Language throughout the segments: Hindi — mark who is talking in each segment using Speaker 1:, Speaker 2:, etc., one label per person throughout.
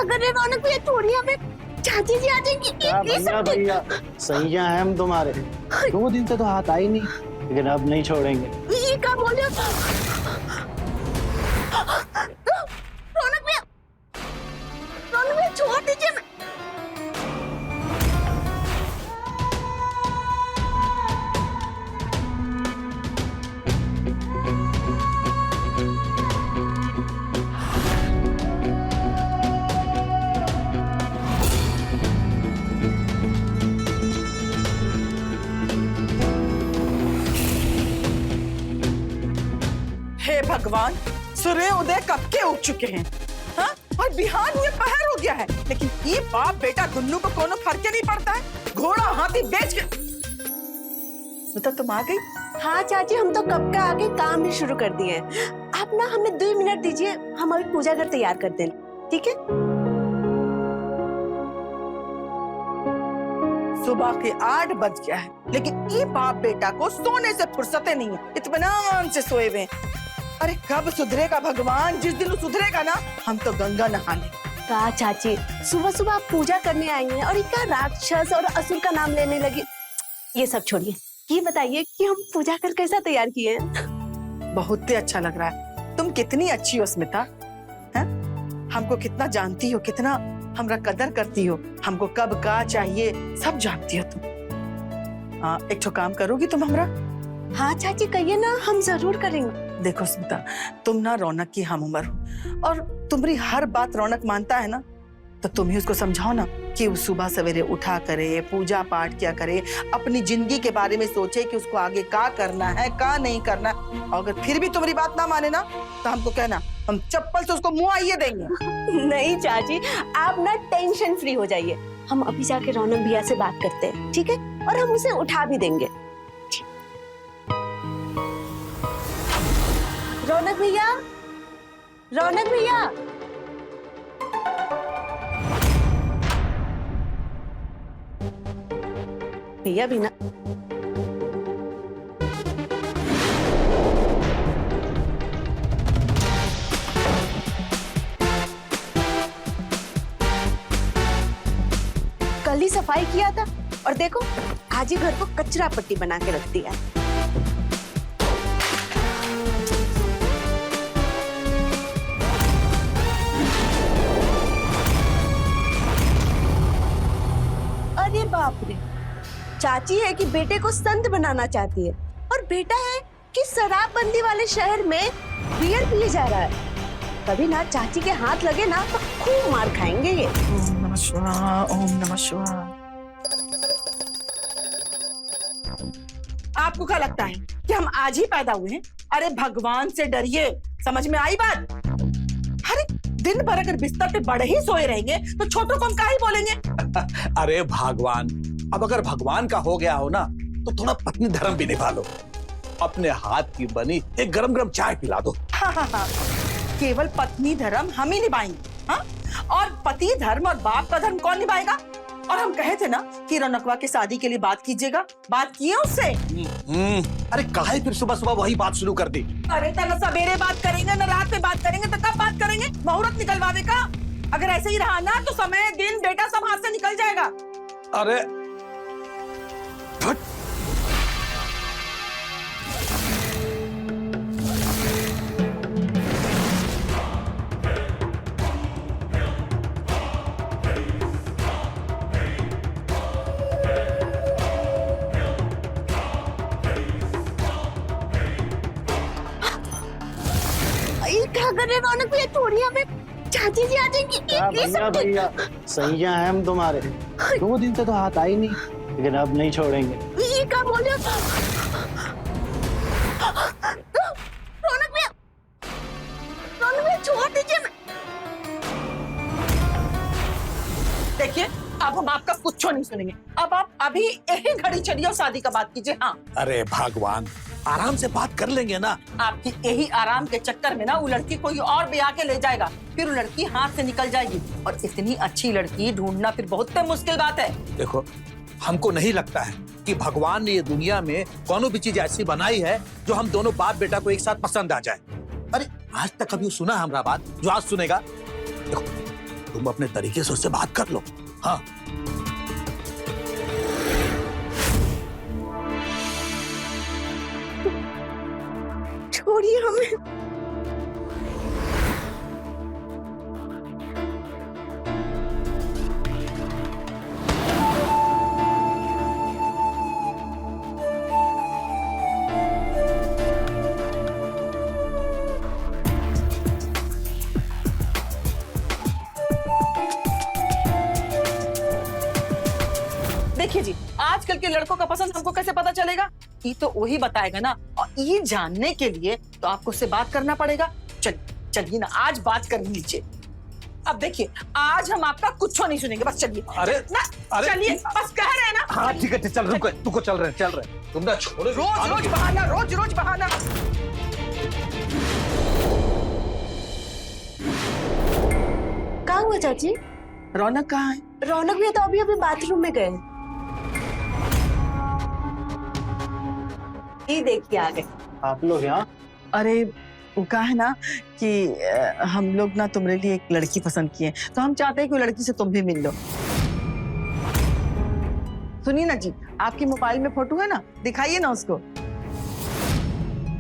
Speaker 1: कर रहे रौनक भैया? छोड़िए हमें, चाची जी आ जाएंगी।
Speaker 2: भैया भैया सैया है हम तुम्हारे। 2 दिन से तो हाथ आई नहीं, लेकिन अब नहीं छोड़ेंगे।
Speaker 1: ये क्या बोले रौनक भैया? रौनक भैया छोड़ दीजिए।
Speaker 3: हे भगवान, सूर्य उदय कब के उग चुके हैं, हाँ? और बिहान हुए पहर हो गया है, लेकिन ये बाप बेटा दुन्नू को कोनो फर्क नहीं पड़ता है। घोड़ा हाथी बेच के तो तुम आ गई।
Speaker 1: हाँ चाची, हम तो कब का आगे काम भी शुरू कर दिए हैं। आप ना हमें 2 मिनट दीजिए, हम अभी पूजा घर तैयार कर दें, ठीक है?
Speaker 3: सुबह के 8 बज गया है, लेकिन ये बाप बेटा को सोने से फुर्सतें नहीं है, इत्मीनान से सोए हुए। अरे कब सुधरेगा भगवान? जिस दिन सुधरेगा ना, हम तो गंगा नहाने।
Speaker 1: कहा चाची, सुबह सुबह आप पूजा करने आई हैं और इतना राक्षस और असुर का नाम लेने लगी। ये सब छोड़िए, ये बताइए कि हम पूजा कर कैसा तैयार किए हैं?
Speaker 3: बहुत ही अच्छा लग रहा है। तुम कितनी अच्छी हो स्मिता, हैं? हमको कितना जानती हो, कितना हमरा कदर करती हो, हमको कब का चाहिए सब जानती हो तुम। हाँ, एक तो काम करोगी तुम हमरा?
Speaker 1: हाँ चाची कहिए ना, हम जरूर करेंगे।
Speaker 3: देखो स्मिता, तुम ना रौनक की हम उम्र हो और तुम्हारी हर बात रौनक मानता है ना, तो तुम ही उसको समझाओ ना कि वो सुबह सवेरे उठा करे, पूजा पाठ किया करे, अपनी जिंदगी के बारे में सोचे कि उसको आगे क्या करना है, क्या नहीं करना। और अगर फिर भी तुम्हारी बात ना माने ना, तो हमको कहना, हम चप्पल से उसको मुंह आइए देंगे।
Speaker 1: नहीं चाची, आप ना टेंशन फ्री हो जाइए, हम अभी जाके रौनक भैया से बात करते हैं, ठीक है? और हम उसे उठा भी देंगे। रौनक भैया, रौनक भैया, भैया भी ना। कल ही सफाई किया था और देखो आज ही घर को कचरा पट्टी बना के रख दिया। अरे बाप रे, चाची है कि बेटे को संत बनाना चाहती है और बेटा है कि शराबबंदी वाले शहर में बियर पिए जा रहा है। कभी ना चाची के हाथ लगे ना तो खूब मार खाएंगे ये।
Speaker 3: ओम नमः शिवाय, ओम नमः शिवाय। आपको क्या लगता है कि हम आज ही पैदा हुए हैं? अरे भगवान से डरिए, समझ में आई बात? अरे दिन भर अगर बिस्तर पे बड़े ही सोए रहेंगे तो छोटों को हम क्या ही बोलेंगे?
Speaker 4: अरे भगवान, अब अगर भगवान का हो गया हो ना, तो थोड़ा पत्नी धर्म भी निभा लो। अपने हाथ की बनी एक गरम गरम चाय पिला दो।
Speaker 3: हाँ। केवल पत्नी धर्म हम ही निभाएंगे, हाँ? और पति धर्म और बाप का धर्म कौन निभाएगा? और हम कहे थे ना कि रौनकवा के शादी के लिए बात कीजिएगा, बात किए उससे?
Speaker 4: अरे काहे फिर सुबह सुबह वही बात शुरू कर दी?
Speaker 3: अरे तो न सवेरे बात करेंगे न रात में बात करेंगे, तो कब बात करेंगे? मुहूर्त निकलवावे का? अगर ऐसे ही रहा ना तो समय दिन बेटा सब हाथ से निकल जाएगा।
Speaker 4: अरे
Speaker 1: क्या कर रहे रौनक भैया? छोड़िए हमें, चाची जी आ जाएंगी।
Speaker 2: भैया भैया सैया है हम तुम्हारे। 2 दिन से तो हाथ आई नहीं, लेकिन अब नहीं छोड़ेंगे।
Speaker 1: ये क्या बोले रौनक भैया? रौनक भैया छोड़ दीजिए।
Speaker 3: देखिए, अब हम आपका कुछ नहीं सुनेंगे। अब आप अभी यही घड़ी चढ़िए और शादी का बात कीजिए। हाँ,
Speaker 4: अरे भगवान, आराम से बात कर लेंगे ना।
Speaker 3: आपकी यही आराम के चक्कर में ना वो लड़की कोई और ब्याह के ले जाएगा, फिर वो लड़की हाथ से निकल जाएगी और इतनी अच्छी लड़की ढूंढना फिर बहुत मुश्किल बात है।
Speaker 4: देखो, हमको नहीं लगता है कि भगवान ने ये दुनिया में कौनो भी चीज ऐसी बनाई है जो हम दोनों बाप बेटा को एक साथ पसंद आ जाए। अरे आज तक कभी सुना है हमारा बात जो आज सुनेगा? देखो, तुम अपने तरीके से उससे बात कर लो। हाँ
Speaker 1: छोड़िए हमें।
Speaker 3: देखिए जी, आजकल के लड़कों का पसंद हमको कैसे पता चलेगा? ये तो वही बताएगा ना, और ये जानने के लिए तो आपको उससे बात करना पड़ेगा। चलिए ना, आज बात कर लीजिए। अब देखिए, आज हम आपका कुछ नहीं सुनेंगे, बस चलिए।
Speaker 4: अरे
Speaker 3: ना,
Speaker 4: अरे
Speaker 3: चलिए, बस कह रहे हैं ना।
Speaker 4: हाँ ठीक है, चल रुको, तुमको चल रहे तुम ना छोड़ो।
Speaker 3: रोज रोज बहाना, रोज रोज बहाना।
Speaker 1: कहाँ हुआ चाची?
Speaker 3: रौनक कहाँ है?
Speaker 1: रौनक भी तो अभी अभी बाथरूम में गए। ये देखिए आ गए।
Speaker 2: आप लोग यहाँ?
Speaker 3: अरे वो कहा है ना कि हम लोग ना तुम्हारे लिए एक लड़की पसंद किए, तो हम चाहते हैं कि वो लड़की से तुम भी मिल लो। सुनिए ना जी, आपकी मोबाइल में फोटो है ना, दिखाइए ना उसको।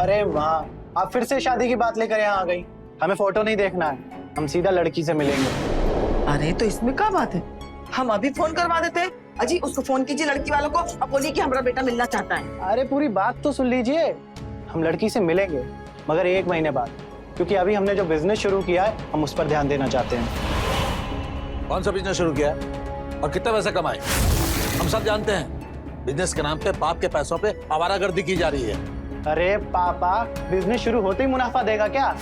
Speaker 2: अरे वाह, आप फिर से शादी की बात लेकर यहाँ आ गई। हमें फोटो नहीं देखना है, हम सीधा लड़की से मिलेंगे।
Speaker 3: अरे तो इसमें क्या बात है, हम अभी फोन करवा देते हैं। अजी उसको फोन कीजिए, लड़की वालों को, और बोलिए कि हमारा बेटा मिलना चाहता है।
Speaker 2: अरे पूरी बात तो सुन लीजिए। हम लड़की से मिलेंगे, मगर 1 महीने बाद, क्योंकि अभी हमने जो बिजनेस शुरू किया है हम उस पर ध्यान देना चाहते हैं।
Speaker 4: कौन सा बिजनेस शुरू किया और कितना पैसा कमाए? हम सब जानते हैं, बिजनेस के नाम पे बाप के पैसों पे आवारागर्दी की जा रही है।
Speaker 2: अरे पापा, बिजनेस शुरू होते ही मुनाफा देगा क्या?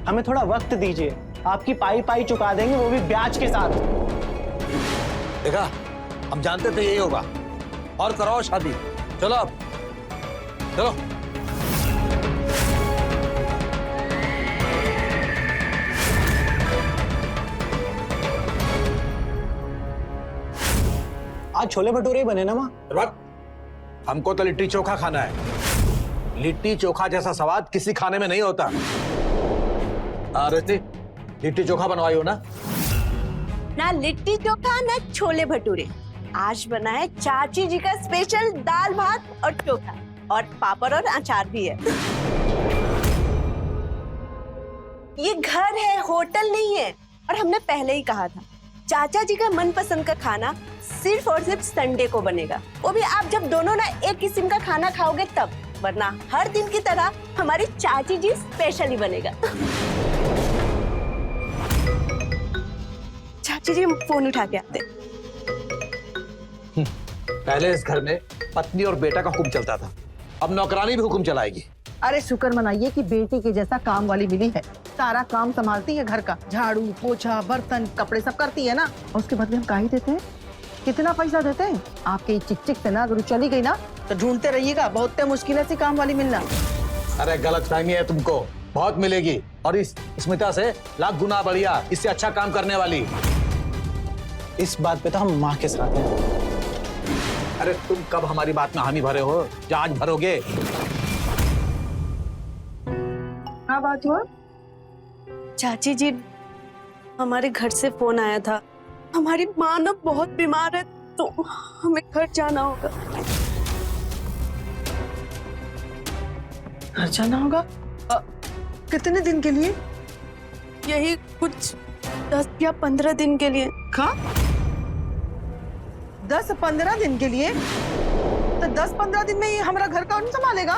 Speaker 2: हमें थोड़ा वक्त दीजिए, आपकी पाई पाई चुका देंगे, वो भी ब्याज के साथ।
Speaker 4: देखा, हम जानते थे यही होगा। और कराओ शादी, चलो अब चलो।
Speaker 2: आज छोले भटूरे ही बने ना माँ?
Speaker 4: हमको तो लिट्टी चोखा खाना है। लिट्टी चोखा जैसा स्वाद किसी खाने में नहीं होता। अरे लिट्टी चोखा बनवाई हो ना?
Speaker 1: ना लिट्टी चोखा ना छोले भटूरे, आज बना है चाची जी का स्पेशल दाल भात और चोखा, और पापड़ और अचार भी है। ये घर है, होटल नहीं है। और हमने पहले ही कहा था, चाचा जी का मनपसंद का खाना सिर्फ और सिर्फ संडे को बनेगा, वो भी आप जब दोनों ना एक किस्म का खाना खाओगे तब, वरना हर दिन की तरह हमारी चाची जी स्पेशल ही बनेगा। चाची जी फोन उठा के आते।
Speaker 4: पहले इस घर में पत्नी और बेटा का हुक्म चलता था, अब नौकरानी भी हुक्म चलाएगी।
Speaker 3: अरे शुक्र मनाइए कि बेटी के जैसा काम वाली मिली है, सारा काम संभालती है घर का, झाड़ू पोछा बर्तन कपड़े सब करती है ना। और उसके बदले हम काहे देते हैं? कितना पैसा देते हैं? आपके चिक चिक से ना अगर चली गई ना तो ढूंढते रहिएगा, बहुत मुश्किल है काम वाली मिलना।
Speaker 4: अरे गलत फहमी है तुमको, बहुत मिलेगी, और इस स्मिता से लाख गुना बढ़िया, इससे अच्छा काम करने वाली।
Speaker 2: इस बात पे तो हम माँ के साथ हैं।
Speaker 4: अरे तुम कब हमारी बात में हामी भरे हो, या आज भरोगे?
Speaker 3: क्या बात हुआ?
Speaker 1: चाची जी, हमारे घर से फोन आया था, हमारी माँ ना बहुत बीमार है, तो हमें घर जाना होगा।
Speaker 3: घर जाना होगा? कितने दिन के लिए?
Speaker 1: यही कुछ 10 या 15 दिन के लिए।
Speaker 3: कहाँ? 10-15 दिन के लिए? तो 10-15 दिन में ये हमारा घर कौन संभालेगा?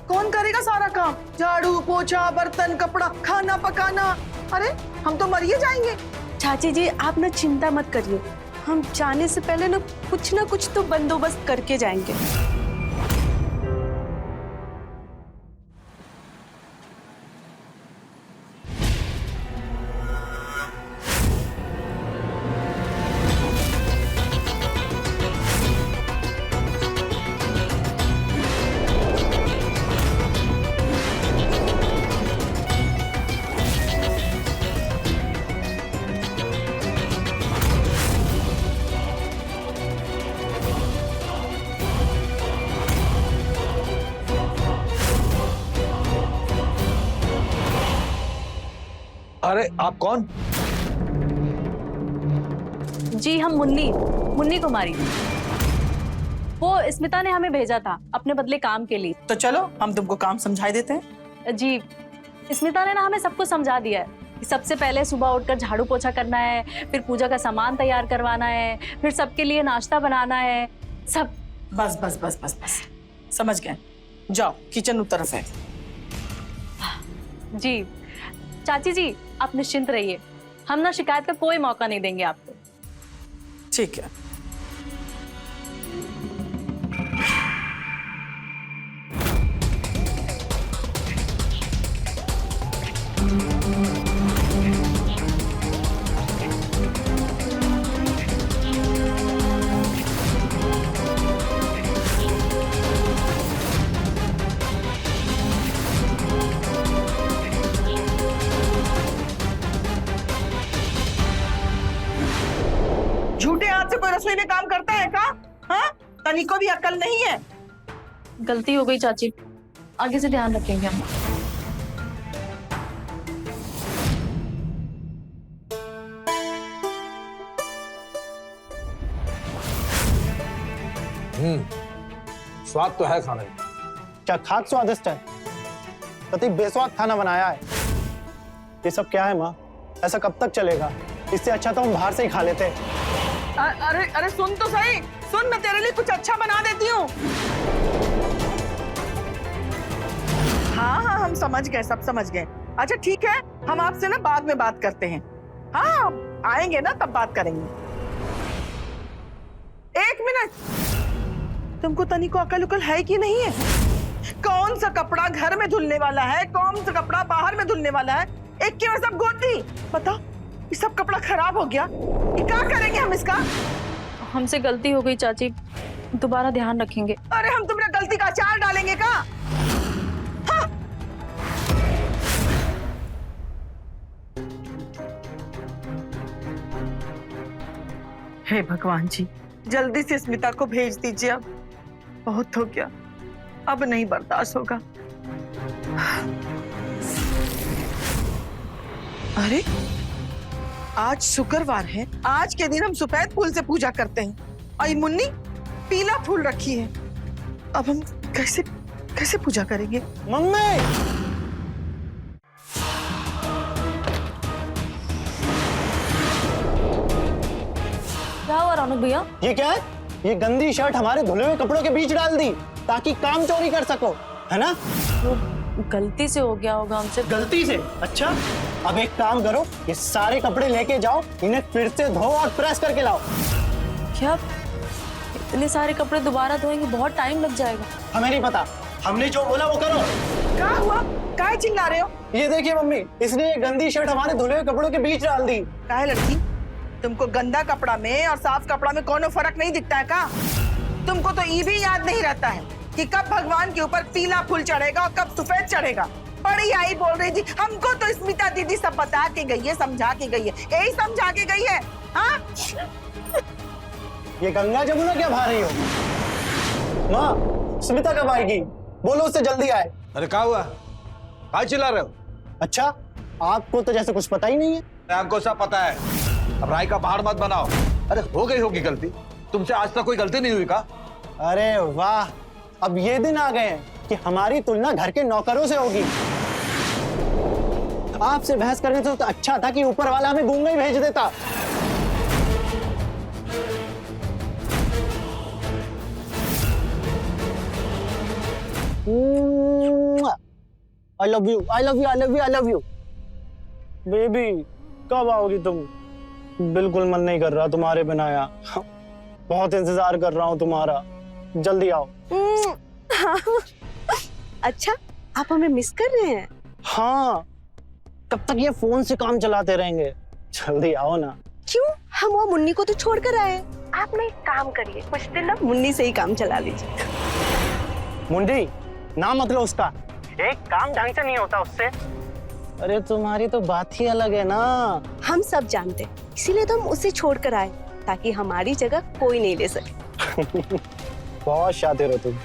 Speaker 3: कौन करेगा सारा काम? झाड़ू पोछा बर्तन कपड़ा खाना पकाना? अरे हम तो मरिए जाएंगे।
Speaker 1: चाची जी आप ना चिंता मत करिए, हम जाने से पहले ना कुछ तो बंदोबस्त करके जाएंगे।
Speaker 4: अरे आप कौन?
Speaker 5: जी हम मुन्नी कुमारी। वो स्मिता ने हमें भेजा था अपने बदले काम के लिए।
Speaker 3: तो चलो हम तुमको काम समझा देते हैं।
Speaker 5: जी स्मिता ने ना हमें सब कुछ समझा दिया है कि सबसे पहले सुबह उठकर झाड़ू पोछा करना है, फिर पूजा का सामान तैयार करवाना है, फिर सबके लिए नाश्ता बनाना है, सब।
Speaker 3: बस बस बस बस बस समझ गए। जाओ किचन उस तरफ है।
Speaker 5: जी चाची जी आप निश्चिंत रहिए, हम ना शिकायत का कोई मौका नहीं देंगे आपको।
Speaker 3: ठीक है। झूठे हाथ से कोई रसोई में काम करता है का? हाँ? तनिको भी अकल नहीं है।
Speaker 5: गलती हो गई चाची, आगे से ध्यान रखेंगे हम।
Speaker 4: स्वाद तो है खाने में।
Speaker 2: क्या खाक स्वादिष्ट है? कति बेस्वाद खाना बनाया है। ये सब क्या है माँ? ऐसा कब तक चलेगा? इससे अच्छा तो हम बाहर से ही खा लेते।
Speaker 3: अरे अरे सुन तो सही, सुन, मैं तेरे लिए कुछ अच्छा बना देती हूँ। हाँ हाँ हम समझ गए, सब समझ गए। अच्छा ठीक है, हम आपसे ना बाद में बात करते हैं। हाँ आएंगे ना तब बात करेंगे। एक मिनट, तुमको तनिको अकल उकल है कि नहीं है? कौन सा कपड़ा घर में धुलने वाला है, कौन सा कपड़ा बाहर में धुलने वाला है, एक के सब गोती। पता ये सब कपड़ा खराब हो गया, ये क्या करेंगे हम इसका?
Speaker 5: हमसे गलती हो गई चाची, दोबारा ध्यान रखेंगे।
Speaker 3: अरे हम तुम्हारा गलती का अचार डालेंगे का? हाँ। हे भगवान जी, जल्दी से स्मिता को भेज दीजिए। अब बहुत हो गया, अब नहीं बर्दाश्त होगा। अरे आज शुक्रवार है, आज के दिन हम सफेद फूल से पूजा करते हैं और ये मुन्नी पीला फूल रखी है। अब हम कैसे कैसे पूजा करेंगे?
Speaker 2: मम्मी!
Speaker 5: क्या हुआ रौनक भैया?
Speaker 2: ये क्या है? ये गंदी शर्ट हमारे धुले हुए कपड़ों के बीच डाल दी ताकि काम चोरी कर सको, है ना?
Speaker 5: वो गलती से हो गया होगा हमसे।
Speaker 2: गलती से? अच्छा, अब एक काम करो, ये सारे कपड़े लेके जाओ, इन्हें फिर से धो और प्रेस करके लाओ।
Speaker 5: क्या इतने सारे कपड़े दोबारा धोएंगे? बहुत टाइम लग जाएगा।
Speaker 2: हमें नहीं पता, हमने जो बोला वो करो।
Speaker 3: क्या हुआ? काहे चिल्ला रहे हो?
Speaker 2: ये देखिए मम्मी, इसने ये गंदी शर्ट हमारे धुले हुए कपड़ों के बीच डाल दी।
Speaker 3: काहे लड़की, तुमको गंदा कपड़ा में और साफ कपड़ा में कोनो फर्क नहीं दिखता है का? तुमको तो ये भी याद नहीं रहता है कि कब भगवान के ऊपर पीला फूल चढ़ेगा और कब सफेद चढ़ेगा। बड़ी आई बोल रही थी, हमको तो स्मिता दीदी सब बता के गई है, समझा के गई है, यही समझा के गई है। हाँ?
Speaker 2: ये गंगा जमुना क्या भा रही हो? माँ, स्मिता कब आएगी? बोलो उससे जल्दी आए।
Speaker 4: अरे क्या हुआ? क्या चिल्ला रहे हो?
Speaker 2: अच्छा, आपको तो जैसे कुछ पता ही नहीं है।
Speaker 4: आपको सब पता है, अब राय का पहाड़ मत बनाओ। अरे हो गई होगी गलती, तुमसे आज तक कोई गलती नहीं हुई का?
Speaker 2: अरे वाह, अब ये दिन आ गए हैं कि हमारी तुलना घर के नौकरों से होगी। आपसे बहस करने से तो अच्छा था कि ऊपर वाला हमें गूंगा ही भेज देता। I love you, I love you, I love you, I love you. Baby, कब आओगी तुम? बिल्कुल मन नहीं कर रहा तुम्हारे बिना यहाँ। बहुत इंतजार कर रहा हूँ तुम्हारा, जल्दी आओ।
Speaker 1: अच्छा, आप हमें मिस कर रहे हैं?
Speaker 2: हाँ, कब तक ये फोन से काम चलाते रहेंगे? जल्दी आओ ना।
Speaker 1: क्यों? हम वो मुन्नी को तो छोड़ कर आए। आप ना एक काम करिए, कुछ दिन ना मुन्नी से ही काम चला लीजिए।
Speaker 2: मुंडी, नाम मतलब उसका। एक काम ढंग से नहीं होता उससे। अरे तुम्हारी तो बात ही अलग है ना।
Speaker 1: हम सब जानते हैं, इसीलिए तो हम उसे छोड़ कर आए ताकि हमारी जगह कोई नहीं ले सके।
Speaker 2: बहुत शातिर हो तुम।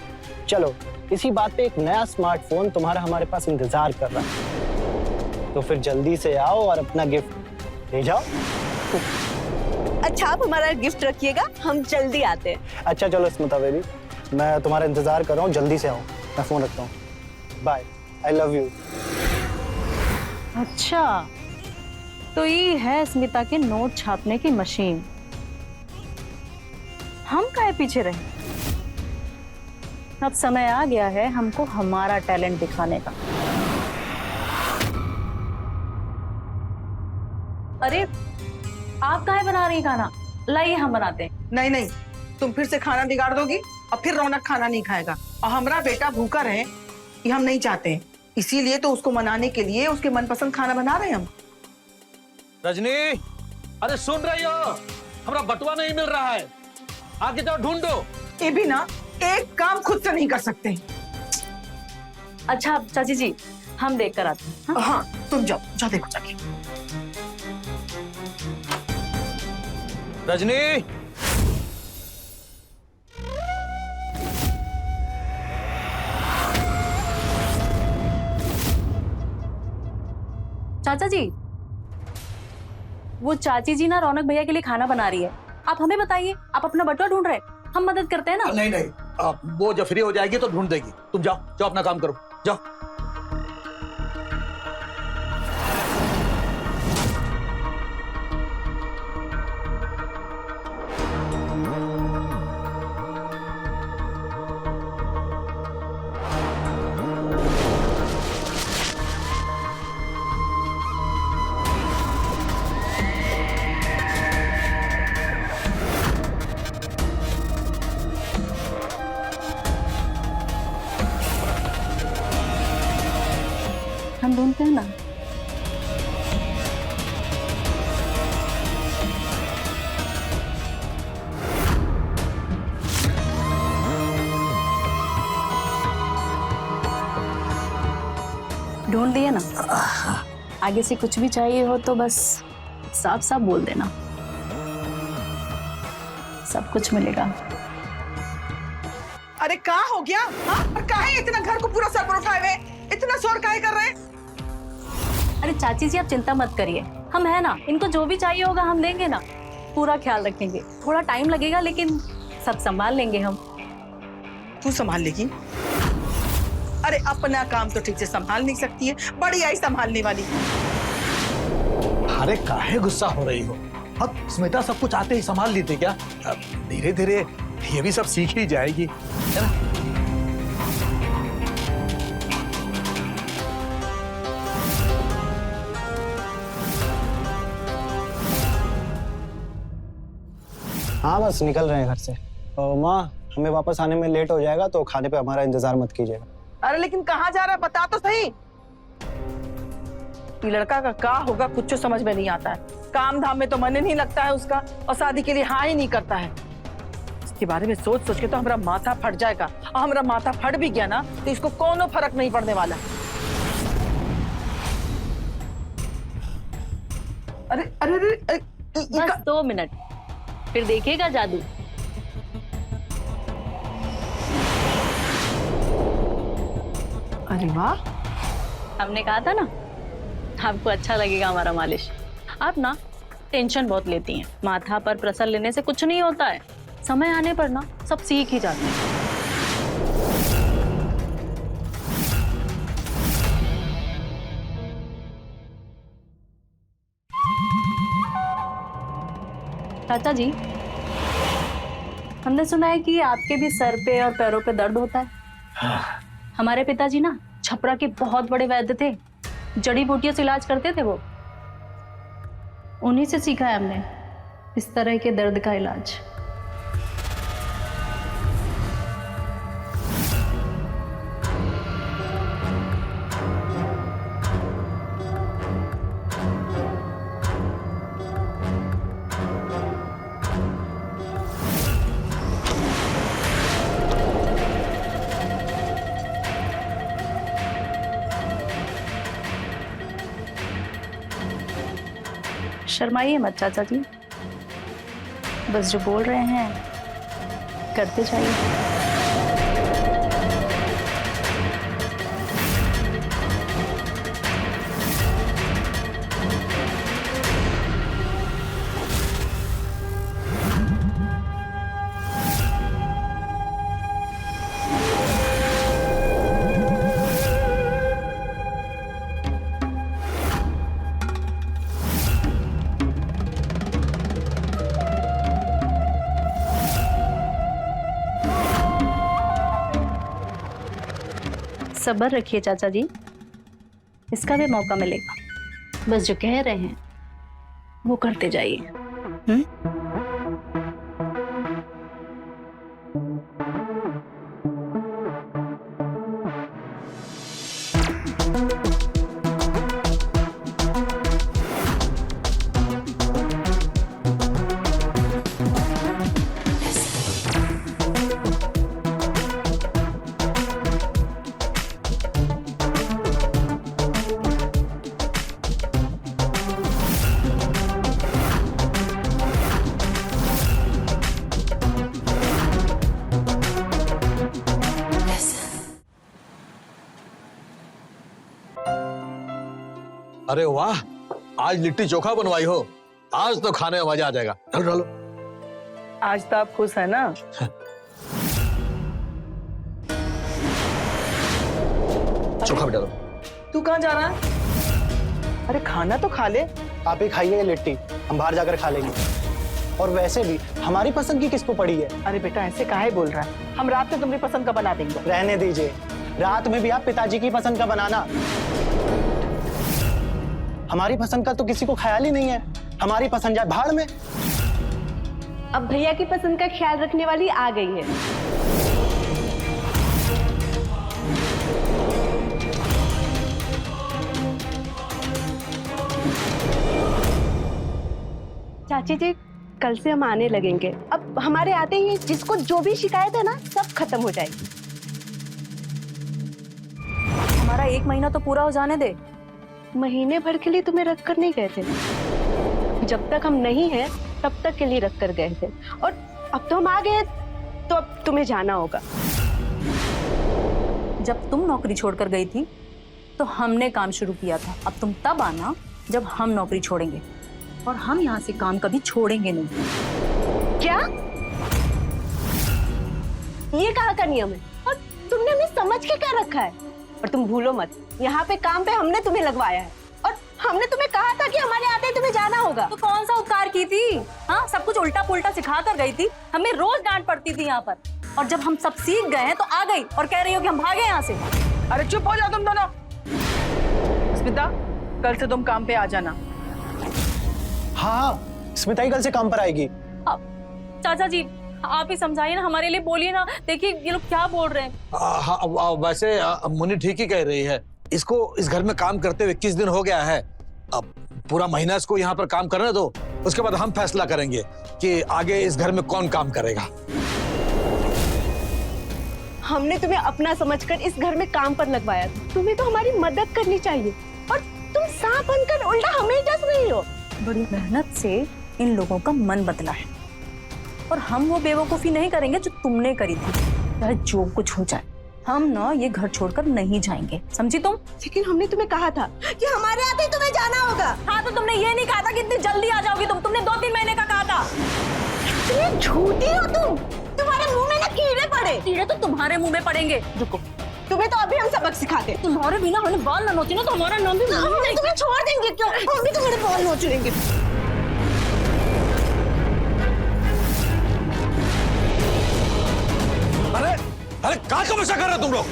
Speaker 2: चलो, इसी बात पे एक नया स्मार्टफोन तुम्हारा हमारे पास इंतजार कर रहा है, तो फिर जल्दी से आओ और अपना गिफ्ट ले जाओ।
Speaker 1: अच्छा आप हमारा गिफ्ट रखिएगा, हम जल्दी आते हैं।
Speaker 2: अच्छा चलो स्मिता बेबी, मैं तुम्हारा इंतजार कर रहा हूँ, जल्दी से आओ। मैं फोन रखता हूँ, बाय, आई लव यू।
Speaker 5: अच्छा, तो ये है स्मिता के नोट छापने की मशीन। हम काहे पीछे रहे? अब समय आ गया है हमको हमारा टैलेंट दिखाने का। अरे आप काहे बना रही खाना? लाइए हम बनाते हैं।
Speaker 3: नहीं नहीं, तुम फिर से खाना बिगाड़ दोगी और फिर रौनक खाना नहीं खाएगा और हमारा बेटा भूखा रहे, ये हम नहीं चाहते हैं। इसीलिए तो उसको मनाने के लिए उसके मनपसंद खाना बना रहे हैं हम।
Speaker 4: रजनी, अरे सुन रही हो? हमारा बटुआ नहीं मिल रहा है, आगे जाओ ढूंढो।
Speaker 3: ये भी ना एक काम खुद से नहीं कर सकते।
Speaker 5: अच्छा चाची जी, हम देख कर आते हैं। हाँ?
Speaker 3: हाँ तुम जाओ जाओ, देखो जाके।
Speaker 4: रजनी,
Speaker 5: चाचा जी, वो चाची जी ना रौनक भैया के लिए खाना बना रही है। आप हमें बताइए, आप अपना बटुआ ढूंढ रहे हैं, हम मदद करते हैं ना।
Speaker 4: नहीं नहीं, वो जब फ्री हो जाएगी तो ढूंढ देगी। तुम जाओ जाओ, अपना काम करो, जाओ।
Speaker 5: हम ढूंढते हैं ना। ढूंढ दिए ना। आगे से कुछ भी चाहिए हो तो बस साफ साफ बोल देना, सब कुछ मिलेगा।
Speaker 3: अरे कहाँ हो गया? हाँ? और काहे इतना घर को पूरा सर पर उठाए हुए, इतना शोर काहे कर रहे हैं?
Speaker 5: अरे चाची जी आप चिंता मत करिए, हम है ना, इनको जो भी चाहिए होगा हम देंगे ना, पूरा ख्याल रखेंगे। थोड़ा टाइम लगेगा लेकिन सब संभाल लेंगे हम।
Speaker 3: तू संभाल लेगी? अरे अपना काम तो ठीक से संभाल नहीं सकती है, बड़ी आई संभालने वाली।
Speaker 4: अरे काहे गुस्सा हो रही हो? अब स्मिता सब कुछ आते ही संभाल लेती क्या? धीरे धीरे ये भी सब सीख ही जाएगी, है ना?
Speaker 2: हाँ बस निकल रहे हैं घर से। माँ, हमें वापस आने में लेट हो जाएगा तो खाने पे हमारा इंतजार मत कीजिएगा।
Speaker 3: अरे लेकिन कहाँ जा रहा है बता तो सही। ये लड़का का क्या होगा कुछ समझ में नहीं आता है। काम धाम में तो मन नहीं लगता है उसका और शादी के लिए हाँ ही नहीं करता है। इसके बारे में सोच सोच के तो हमारा माथा फट जाएगा और हमारा माथा फट भी गया ना तो इसको कोनो फर्क नहीं पड़ने वाला। अरे अरे अरे, अरे
Speaker 5: बस 2 मिनट, फिर देखिएगा जादू।
Speaker 3: अरे वाह,
Speaker 5: हमने कहा था ना आपको अच्छा लगेगा हमारा मालिश। आप ना टेंशन बहुत लेती हैं, माथा पर प्रेशर लेने से कुछ नहीं होता है, समय आने पर ना सब सीख ही जाते हैं। चाचा जी, हमने सुना है कि आपके भी सर पे और पैरों पे दर्द होता है। हमारे पिताजी ना छपरा के बहुत बड़े वैद्य थे, जड़ी बूटियों से इलाज करते थे वो। उन्हीं से सीखा है हमने इस तरह के दर्द का इलाज। शर्माइए मत चाचा जी, बस जो बोल रहे हैं करते जाइए। सब्र रखिए चाचा जी, इसका भी मौका मिलेगा। बस जो कह रहे हैं वो करते जाइए।
Speaker 4: अरे वाह, आज लिट्टी चोखा बनवाई हो, आज तो खाने में मजा आ जाएगा। डालो डालो।
Speaker 3: आज तो आप खुश है ना?
Speaker 4: चोखा भी डालो।
Speaker 3: तू कहाँ जा रहा है? अरे खाना तो खा ले।
Speaker 2: आप ही खाइए ये लिट्टी, हम बाहर जाकर खा लेंगे। और वैसे भी हमारी पसंद की किसको पड़ी है?
Speaker 3: अरे बेटा ऐसे काहे बोल रहा है? हम रात में तुम्हारी पसंद का बना देंगे।
Speaker 2: रहने दीजिए, रात में भी आप पिताजी की पसंद का बनाना। हमारी पसंद का तो किसी को ख्याल ही नहीं है। हमारी पसंद जाए भाड़ में।
Speaker 1: अब भैया की पसंद का ख्याल रखने वाली आ गई है। चाची जी, कल से हम आने लगेंगे। अब हमारे आते ही जिसको जो भी शिकायत है ना, सब खत्म हो जाएगी।
Speaker 5: हमारा 1 महीना तो पूरा हो जाने दे।
Speaker 1: महीने भर के लिए तुम्हें रख कर नहीं गए थे। जब तक हम नहीं हैं तब तक के लिए रख कर गए थे, और अब तो हम आ गए, तो अब तुम्हें जाना होगा।
Speaker 5: जब तुम नौकरी छोड़कर गई थी तो हमने काम शुरू किया था। अब तुम तब आना जब हम नौकरी छोड़ेंगे, और हम यहाँ से काम कभी छोड़ेंगे नहीं।
Speaker 1: क्या? ये कहाँ का नियम है? और तुमने हमें समझ के क्या रखा है? और तुम भूलो मत, यहाँ पे काम पे हमने तुम्हें लगवाया है, और हमने तुम्हें कहा था कि हमारे आते ही तुम्हें जाना होगा।
Speaker 5: तो कौन सा उपकार की थी? हाँ, सब कुछ उल्टा पुल्टा सिखा कर गई थी। हमें रोज डांट पड़ती थी यहाँ पर, और जब हम सब सीख गए हैं तो आ गई और कह रही हो कि हम भागे यहाँ से।
Speaker 3: अरे चुप हो जाओ तुम दोनों। स्मिता, कल से तुम काम पे आ जाना।
Speaker 2: हाँ, स्मिता ही कल से काम पर आएगी।
Speaker 5: चाचा जी, आप ही समझाइए ना, हमारे लिए बोलिए ना। देखिए ये लोग क्या बोल रहे हैं।
Speaker 4: वैसे मुन्नी ठीक ही कह रही है। इसको इस घर में काम करते हुए 21 दिन हो गया है। अब पूरा महीना इसको यहाँ पर काम करने दो, उसके बाद हम फैसला करेंगे कि आगे इस घर में कौन काम करेगा।
Speaker 1: हमने तुम्हें अपना समझकर इस घर में काम पर लगवाया था। तुम्हें तो हमारी मदद करनी चाहिए, और तुम सांप बनकर उल्टा हमें ही डस रही हो।
Speaker 5: बड़ी मेहनत से इन लोगों का मन बदला है, और हम वो बेवकूफी नहीं करेंगे जो तुमने करी थी। चाहे जो कुछ हो जाए, हम ना ये घर छोड़कर नहीं जाएंगे, समझी तुम?
Speaker 1: लेकिन हमने तुम्हें कहा था कि हमारे आते ही तुम्हें जाना होगा।
Speaker 5: हाँ, तो तुमने ये नहीं कहा था कि इतनी जल्दी आ जाओगी तुमने 2-3 महीने का कहा था।
Speaker 1: इतनी झूठी हो तुम। तुम्हारे मुंह में ना कीड़े पड़े।
Speaker 5: कीड़े तो तुम्हारे मुंह में पड़ेंगे। रुको,
Speaker 1: तुम्हें तो अभी हम सबक सिखाते।
Speaker 5: तुम्हारे बिना हमें बाल न नोचे ना तो हमारा नाम भी
Speaker 1: हम तुम्हें छोड़ देंगे क्यों? हम भी तुम्हारे बाल नोच लेंगे।
Speaker 4: अरे अरे क्या तमाशा कर रहे हो तुम लोग?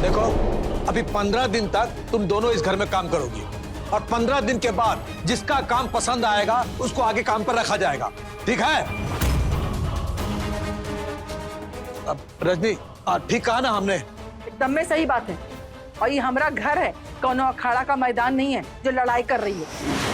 Speaker 4: देखो, अभी 15 दिन तक तुम दोनों इस घर में काम करोगी, और 15 दिन के बाद जिसका काम पसंद आएगा उसको आगे काम पर रखा जाएगा, ठीक है? अब रजनी, ठीक कहा ना हमने?
Speaker 3: एकदम में सही बात है। और ये हमारा घर है, कोनो अखाड़ा का मैदान नहीं है जो लड़ाई कर रही है।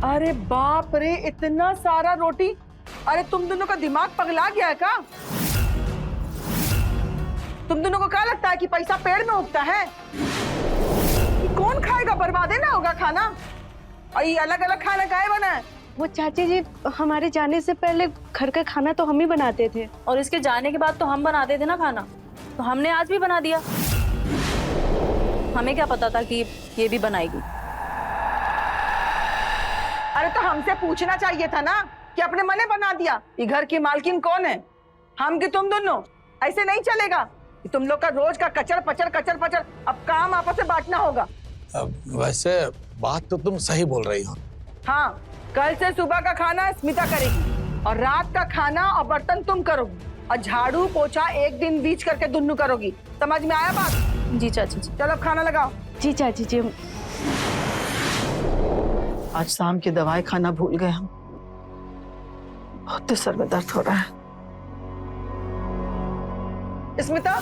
Speaker 3: अरे बाप रे, इतना सारा रोटी! अरे तुम दोनों का दिमाग पगला गया है क्या? तुम दोनों को क्या लगता है कि पैसा पेड़ में उगता है? कौन खाएगा? बर्बादे ना होगा खाना। और ये अलग अलग खाना काहे बना है?
Speaker 1: वो चाची जी, हमारे जाने से पहले घर का खाना तो हम ही बनाते थे,
Speaker 5: और इसके जाने के बाद तो हम बनाते थे ना खाना, तो हमने आज भी बना दिया। हमें क्या पता था कि ये भी बनाएगी।
Speaker 3: अरे तो हमसे पूछना चाहिए था ना कि अपने मने बना दिया? ये घर की मालकिन कौन है, हम कि तुम दोनों? ऐसे नहीं चलेगा। तुम लोग का रोज का कचर पचर, अब काम आपस में बांटना होगा।
Speaker 4: वैसे बात तो तुम सही बोल रही हो।
Speaker 3: हाँ, कल से सुबह का खाना स्मिता करेगी और रात का खाना और बर्तन तुम करोगी और झाड़ू पोछा एक दिन बीच करके दुन्नू करोगी। समझ में आया बात?
Speaker 5: जी चाची जी।
Speaker 3: चलो अब खाना लगाओ।
Speaker 5: जी चाची जी।
Speaker 3: आज शाम की दवाई खाना भूल गए हम। बहुत सर में दर्द हो रहा है। स्मिता,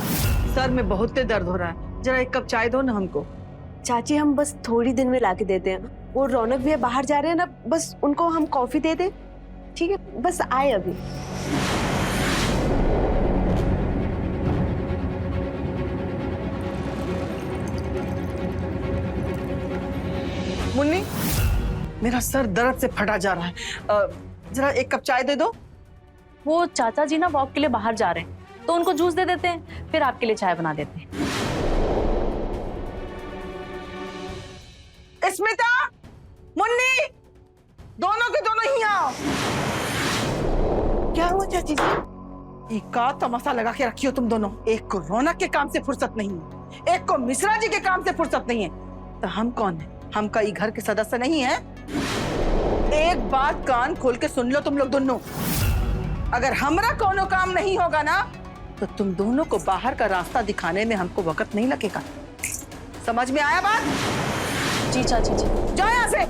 Speaker 3: सर में बहुत दर्द हो रहा है, जरा एक कप चाय दो ना हमको।
Speaker 1: चाची हम बस थोड़ी दिन में लाके देते हैं। वो रौनक भैया बाहर जा रहे हैं ना, बस उनको हम कॉफी दे दें। ठीक है, बस आए अभी।
Speaker 3: मुन्नी, मेरा सर दर्द से फटा जा रहा है, जरा एक कप चाय दे दो।
Speaker 5: वो चाचा जी ना वॉक के लिए बाहर जा रहे हैं, तो उनको जूस दे देते हैं, फिर आपके लिए चाय बना देते हैं।
Speaker 3: स्मिता, मुन्नी, दोनों के दोनों ही आओ।
Speaker 1: क्या हुआ चाची जी?
Speaker 3: एक का तमाशा लगा के रखियो तुम दोनों। एक को रौनक के काम से फुर्सत नहीं है, एक को मिश्रा जी के काम से फुर्सत नहीं है, तो हम कौन है? हम कई घर के सदस्य नहीं है? एक बात कान खोल के सुन लो तुम लोग दोनों, अगर हमरा कोनो काम नहीं होगा ना, तो तुम दोनों को बाहर का रास्ता दिखाने में हमको वक्त नहीं लगेगा। समझ में आया बात?
Speaker 5: जी चाची जी।
Speaker 3: जाओ यहाँ से।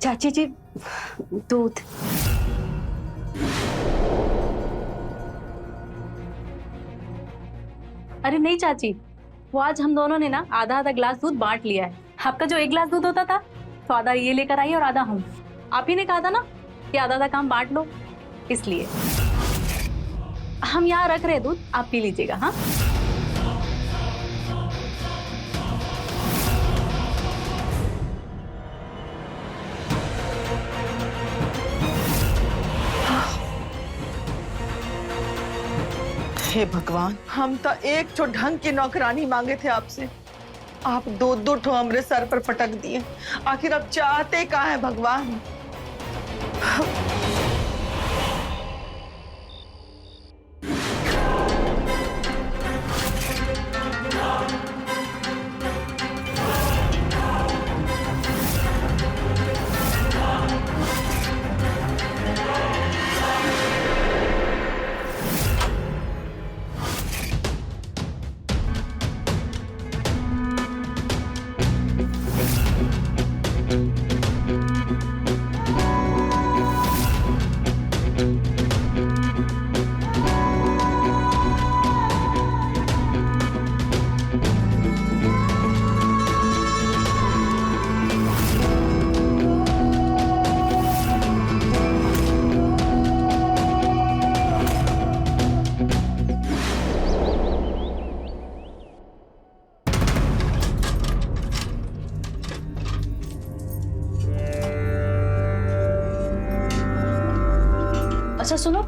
Speaker 1: चाची जी, दूध।
Speaker 5: अरे नहीं चाची, वो आज हम दोनों ने ना आधा आधा ग्लास दूध बांट लिया है। आपका जो एक गिलास दूध होता था, तो आधा ये लेकर आई और आधा हम। आप ही ने कहा था ना कि आधा आधा काम बांट लो, इसलिए हम यहाँ रख रहे हैं दूध, आप पी लीजिएगा। हाँ,
Speaker 3: हे भगवान, हम तो एक ठो ढंग की नौकरानी मांगे थे आपसे, आप दो दो ठो हमरे सर पर पटक दिए। आखिर अब चाहते क्या है भगवान?
Speaker 5: अच्छा सुनो,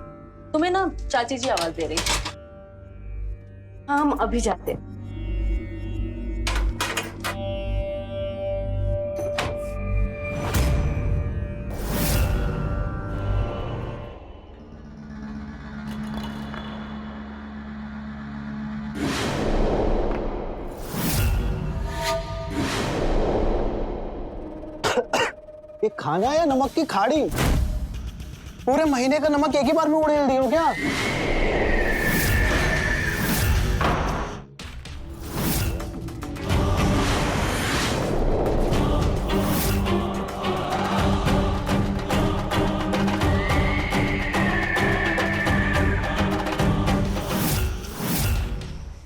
Speaker 5: तुम्हें ना चाची जी आवाज दे रही।
Speaker 1: हम अभी जाते हैं।
Speaker 2: ये खाना या नमक की खाड़ी? पूरे महीने का नमक एक ही बार में उड़ेल दी हो क्या?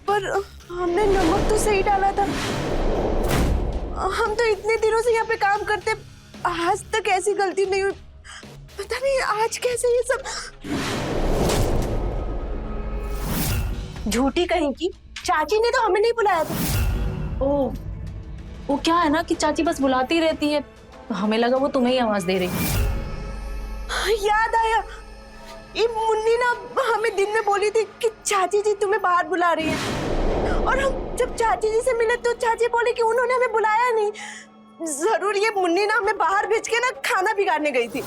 Speaker 1: पर हमने नमक तो सही डाला था। हम तो इतने दिनों से यहाँ पे काम करते, आज तक ऐसी गलती नहीं हुई। पता नहीं आज कैसे ये सब। झूठी कहीं की, चाची ने तो हमें नहीं बुलाया था।
Speaker 5: ओ, वो क्या है ना कि चाची बस बुलाती रहती है, तो हमें लगा वो तुम्हें ही आवाज दे रही है।
Speaker 1: याद आया, ये मुन्नी ना हमें दिन में बोली थी कि चाची जी तुम्हें बाहर बुला रही है, और हम जब चाची जी से मिले तो चाची बोले कि उन्होंने हमें बुलाया नहीं। जरूर ये मुन्नी ना हमें बाहर भेज के ना खाना बिगाड़ने गई थी।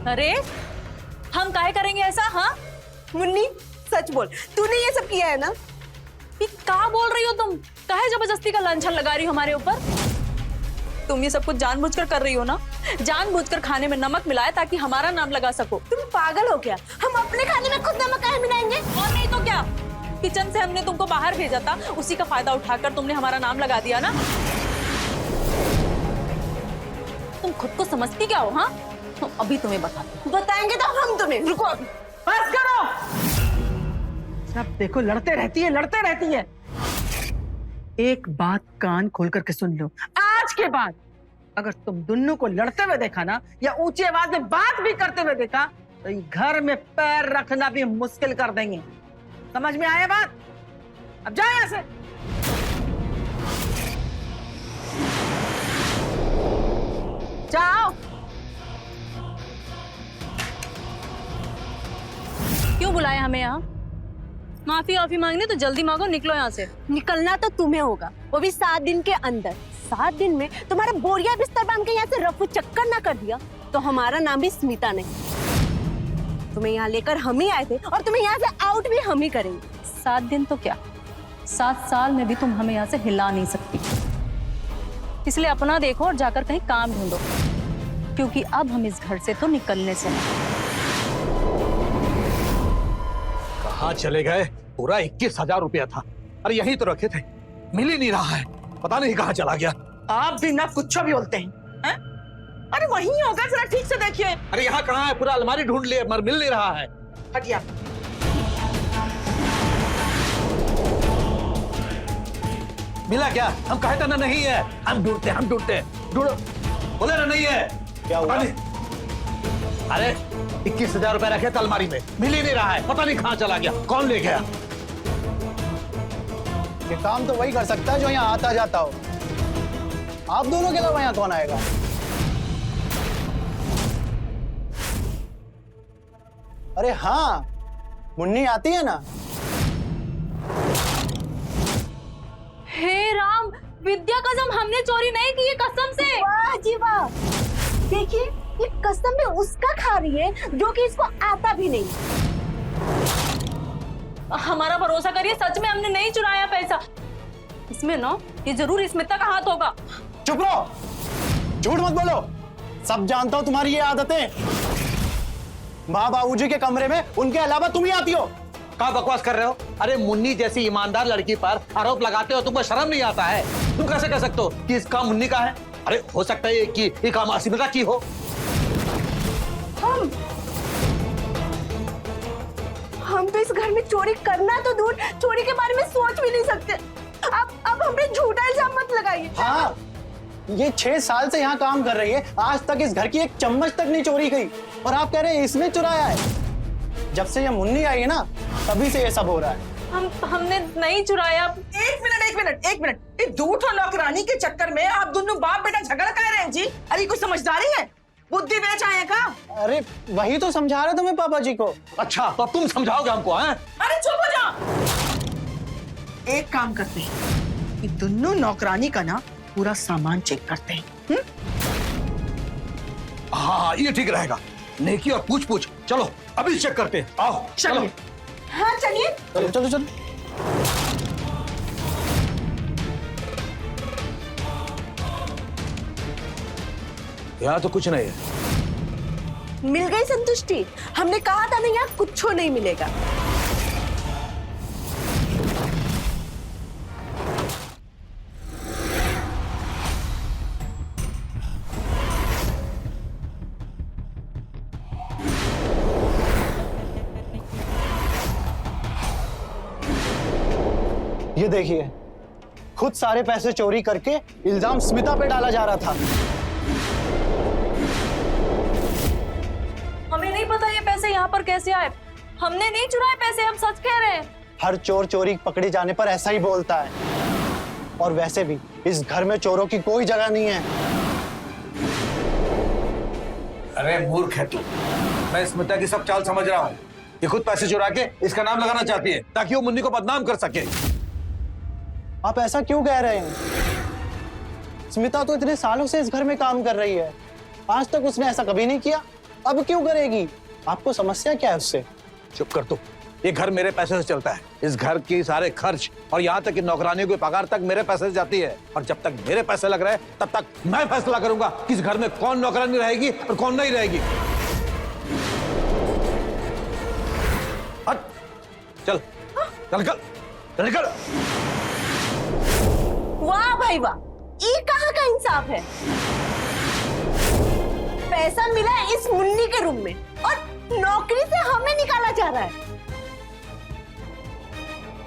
Speaker 5: अरे हम काहे करेंगे ऐसा? हाँ
Speaker 1: मुन्नी सच बोल, तूने ये सब किया है ना?
Speaker 5: ये क्या बोल रही हो तुम? काहे जबरदस्ती का लांछन लगा रही हो हमारे ऊपर? तुम ये सब कुछ जानबूझकर कर रही हो ना? जानबूझकर खाने में नमक मिलाया ताकि हमारा नाम लगा सको।
Speaker 1: तुम पागल हो क्या? हम अपने खाने में खुद नमक काहे मिलाएंगे?
Speaker 5: और नहीं तो क्या, किचन से हमने तुमको बाहर भेजा था, उसी का फायदा उठाकर तुमने हमारा नाम लगा दिया ना। तुम खुद को समझती क्या हो? हाँ अभी तुम्हें
Speaker 1: बताएंगे तो हम तुम्हें। रुको अभी।
Speaker 3: बस करो, सब देखो लड़ते रहती है। एक बात कान खोल करके सुन लो, आज के बाद अगर तुम दोनों को लड़ते हुए देखा ना, या ऊंची आवाज में बात भी करते हुए देखा, तो ये घर में पैर रखना भी मुश्किल कर देंगे। समझ में आया बात? अब जाओ यहाँ से। जाओ।
Speaker 5: क्यों बुलाया हमें यहाँ? माफी वाफी मांगनी तो जल्दी मांगो, निकलो यहाँ से।
Speaker 1: निकलना तो तुम्हें होगा, वो भी 7 दिन के अंदर। 7 दिन में तुम्हारा बोरिया बिस्तर बांध के यहाँ से रफू चक्कर ना कर दिया तो हमारा नाम भी स्मिता नहीं। तुम्हें यहाँ लेकर हम ही आए थे और तुम्हें यहाँ से आउट भी हम ही करेंगे।
Speaker 5: 7 दिन तो क्या, 7 साल में भी तुम हमें यहाँ से हिला नहीं सकती। इसलिए अपना देखो और जाकर कहीं काम ढूंढो, क्योंकि अब हम इस घर से तो निकलने से नहीं।
Speaker 4: कहाँ चले गए? पूरा 21,000 रुपया था, अरे यहीं तो रखे थे, मिल ही नहीं रहा है, पता नहीं कहाँ चला गया।
Speaker 3: आप भी ना कुछ भी बोलते हैं? अरे वहीं होगा, जरा ठीक से देखिए।
Speaker 4: अरे यहाँ कहाँ है? पूरा अलमारी ढूंढ लिए मगर मिल नहीं रहा है।
Speaker 3: हटिया।
Speaker 4: मिला क्या? हम कहते ना नहीं है, हम ढूंढते ढूंढो, बोले ना नहीं है।
Speaker 2: क्या हुआ?
Speaker 4: अरे 21,000 रुपए रखे थे अलमारी में, मिल ही नहीं रहा है, पता नहीं कहाँ चला गया, कौन ले गया?
Speaker 2: ये काम तो वही कर सकता है जो यहाँ आता जाता हो। आप दोनों के अलावा यहाँ कौन आएगा? अरे हाँ, मुन्नी आती है ना।
Speaker 5: हे राम, विद्या कसम हमने चोरी नहीं की है, कसम से।
Speaker 1: वाह जी वाह, देखिए ये कसम में उसका खा रही है जो कि इसको आता भी नहीं।
Speaker 5: हमारा भरोसा करिए, सच में हमने नहीं चुराया पैसा। इसमें ना ये जरूर स्मिता का हाथ होगा।
Speaker 2: चुप रहो, झूठ मत बोलो, सब जानता हूँ तुम्हारी ये आदतें। माँ बाबूजी के कमरे में उनके अलावा तुम ही आती हो।
Speaker 4: कहाँ बकवास कर रहे हो? अरे मुन्नी जैसी ईमानदार लड़की पर आरोप लगाते हो, तुमको शर्म नहीं आता है? तुम कैसे कह सकते हो कि इस काम मुन्नी का है? अरे हो सकता है कि ये काम अस्मिता की हो।
Speaker 1: हम तो इस घर में चोरी करना तो दूर, चोरी के बारे में सोच भी नहीं सकते। अब हम पे झूठा इल्जाम मत लगाइए।
Speaker 2: हाँ, ये 6 साल से यहाँ काम कर रही है, आज तक इस घर की एक चम्मच तक नहीं चोरी की, और आप कह रहे हैं इसने चुराया है। जब से ये मुन्नी आई है ना, तभी से ये सब हो रहा है।
Speaker 5: हमने नहीं चुराया।
Speaker 3: एक मिनट, ये झूठ और नौकरानी के चक्कर में आप दोनों बाप बेटा झगड़ कर रहे हैं जी? अरे कोई समझदारी है? बुद्धि बेच आए का?
Speaker 2: अरे वही तो समझा रहे थे मैं पापा जी को।
Speaker 4: अच्छा तो तुम समझाओगे हमको? हैं?
Speaker 3: अरे चुप हो जाओ। एक काम करते हैं, ये दोनों नौकरानी का ना पूरा सामान चेक करते हैं।
Speaker 4: हाँ ये ठीक रहेगा, नेकी और पूछ चलो अभी चेक करते हैं। आओ
Speaker 3: चलिए।
Speaker 1: हाँ चलिए।
Speaker 2: चलो चलो चलो।
Speaker 4: यहाँ तो कुछ नहीं है।
Speaker 1: मिल गई संतुष्टि? हमने कहा था ना यहाँ कुछ नहीं मिलेगा।
Speaker 2: ये देखिए, खुद सारे पैसे चोरी करके इल्जाम स्मिता पे डाला जा रहा था।
Speaker 5: हमें नहीं पता ये पैसे यहाँ पर कैसे आए। हमने नहीं चुराए पैसे, हम सच कह रहे हैं।
Speaker 2: हर चोर चोरी पकड़े जाने पर ऐसा ही बोलता है, और वैसे भी इस घर में चोरों की कोई जगह नहीं है।
Speaker 4: अरे मूर्ख है तू। मैं स्मिता की सब चाल समझ रहा हूँ। ये खुद पैसे चुरा के इसका नाम लगाना चाहती है ताकि वो मुन्नी को बदनाम कर सके।
Speaker 2: आप ऐसा क्यों कह रहे हैं? स्मिता तो इतने सालों से इस घर में काम कर रही है, आज तक उसने ऐसा कभी नहीं किया, अब क्यों करेगी? आपको समस्या क्या है उससे?
Speaker 4: चुप कर तू। ये घर मेरे पैसे से चलता है। इस घर की सारे खर्च और यहाँ तक कि नौकरानियों की पगार तक मेरे पैसे से जाती है। और जब तक मेरे पैसे लग रहे हैं तब तक मैं फैसला करूंगा कि इस घर में कौन नौकरानी रहेगी और कौन नहीं रहेगी। हट, चल चल निकल, चल निकल।
Speaker 1: वाह भाई वाह, ये कहाँ का इंसाफ है? पैसा मिला इस मुन्नी के रूम में और नौकरी से हमें निकाला जा रहा है।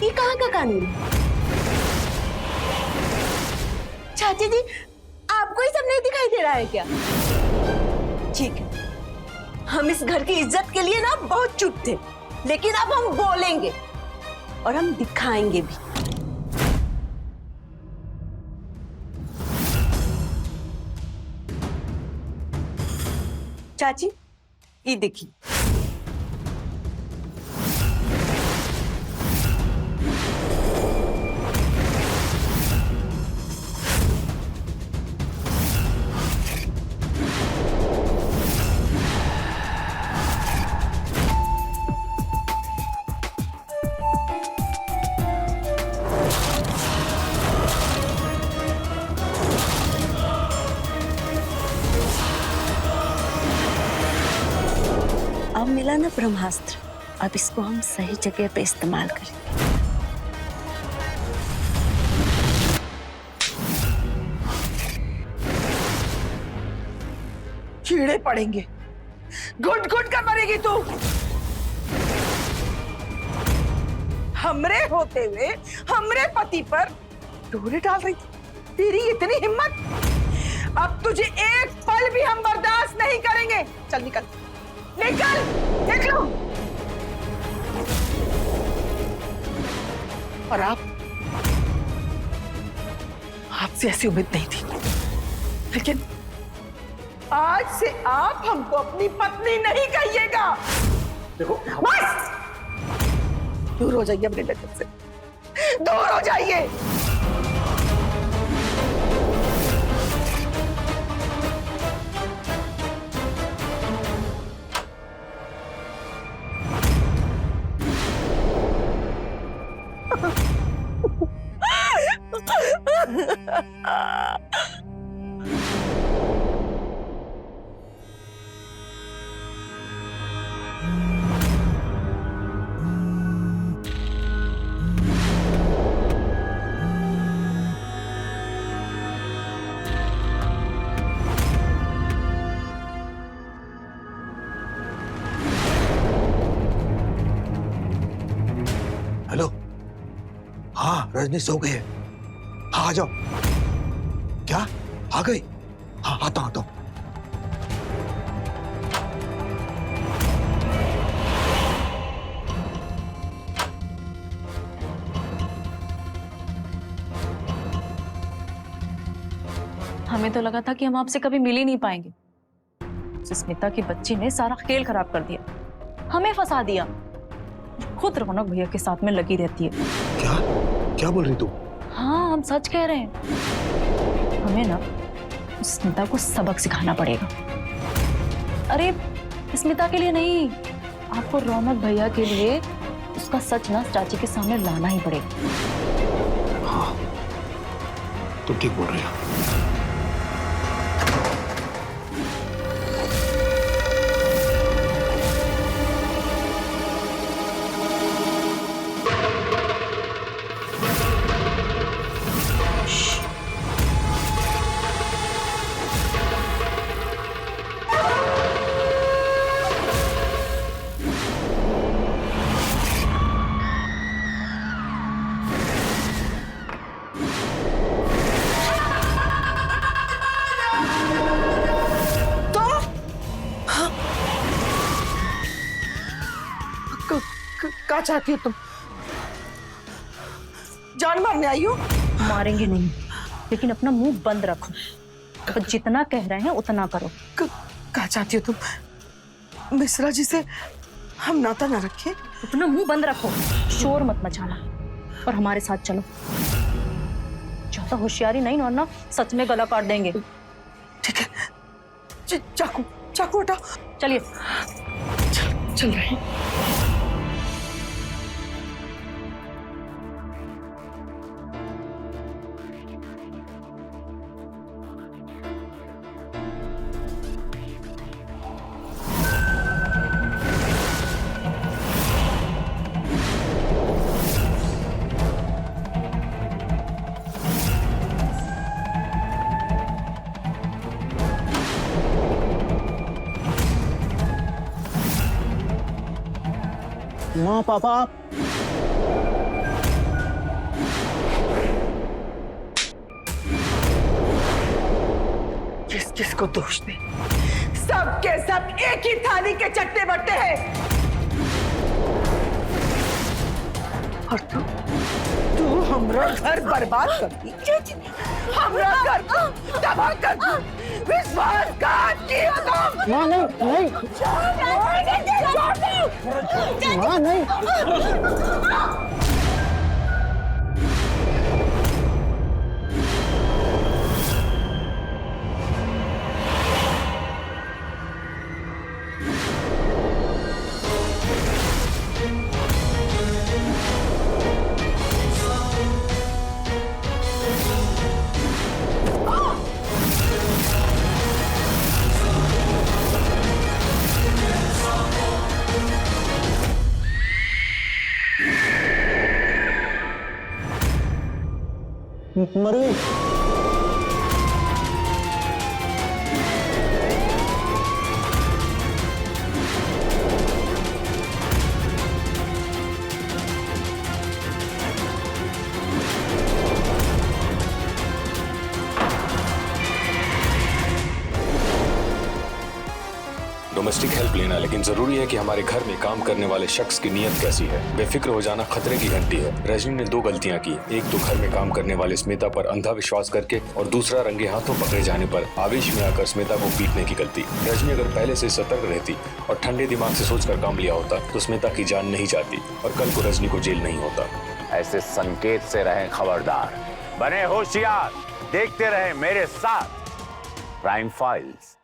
Speaker 1: ये कहाँ का कानून है? चाची जी, आपको ये सब नहीं दिखाई दे रहा है क्या? ठीक है, हम इस घर की इज्जत के लिए ना बहुत चुप थे, लेकिन अब हम बोलेंगे और हम दिखाएंगे भी। चाची, ये देखिए। अब मिला ना ब्रह्मास्त्र, अब इसको हम सही जगह पे इस्तेमाल करेंगे।
Speaker 3: कीड़े पड़ेंगे, घुट घुट कर मरेगी तू। हमरे होते हुए हमरे पति पर डोरे डाल रही थी। तेरी इतनी हिम्मत! अब तुझे एक पल भी हम बर्दाश्त नहीं करेंगे। चल निकल, निकल, निकलो। और आपसे ऐसी उम्मीद नहीं थी, लेकिन आज से आप हमको अपनी पत्नी नहीं कहिएगा।
Speaker 4: देखो
Speaker 3: बस दूर हो जाइए अपने नजर से, दूर हो जाइए।
Speaker 4: हेलो, हाँ रजनी सो गई है। हाँ आ जाओ। क्या आ गई? हाँ आता हूं, आता हूं।
Speaker 5: हमें तो लगा था कि हम आपसे कभी मिल ही नहीं पाएंगे। स्मिता की बच्ची ने सारा खेल खराब कर दिया, हमें फंसा दिया। खुद रौनक भैया के साथ में लगी रहती है।
Speaker 4: क्या क्या बोल रही तू?
Speaker 5: हाँ, हम सच कह रहे हैं। हमें ना स्मिता को सबक सिखाना पड़ेगा। अरे स्मिता के लिए नहीं, आपको रौनक भैया के लिए उसका सच ना चाची के सामने लाना ही पड़ेगा।
Speaker 4: हाँ तुम ठीक बोल रही हो।
Speaker 3: क्या चाहती हो तुम? जान मारने आई हो?
Speaker 5: मारेंगे नहीं, लेकिन अपना मुंह बंद रखो। तो जितना कह रहे हैं उतना करो।
Speaker 3: क्या चाहती हो तुम? मिश्रा जी से हम नाता ना रखें?
Speaker 5: अपना मुंह बंद रखो, शोर मत मचाना और हमारे साथ चलो। ज्यादा होशियारी नहीं, वरना सच में गला काट देंगे।
Speaker 3: ठीक है, चाकू चाकू हटाओ।
Speaker 5: चलिए।
Speaker 3: चल रहे हैं।
Speaker 2: माँ पापा
Speaker 3: किस किस को दोष दे? सब के सब एक ही थाली के चट्टे बट्टे हैं। और तू हमरा घर बर्बाद कर दी, हमरा घर तबाह कर दी, विश्वासघात किया तुम।
Speaker 2: माँ नहीं नहीं माँ नहीं। मर गई।
Speaker 6: डोमेस्टिक हेल्प लेना, लेकिन जरूरी है कि हमारे घर में काम करने वाले शख्स की नीयत कैसी है। बेफिक्र हो जाना खतरे की घंटी है। रजनी ने 2 गलतियां की, एक तो घर में काम करने वाले स्मिता पर अंधा विश्वास करके, और दूसरा रंगे हाथों पकड़े जाने पर आवेश में आकर स्मिता को पीटने की गलती। रजनी अगर पहले से सतर्क रहती और ठंडे दिमाग से सोचकर काम लिया होता तो स्मिता की जान नहीं जाती और कल को रजनी को जेल नहीं होता।
Speaker 7: ऐसे संकेत से रहें खबरदार, बने होशियार, देखते रहें मेरे साथ प्राइम फाइल्स।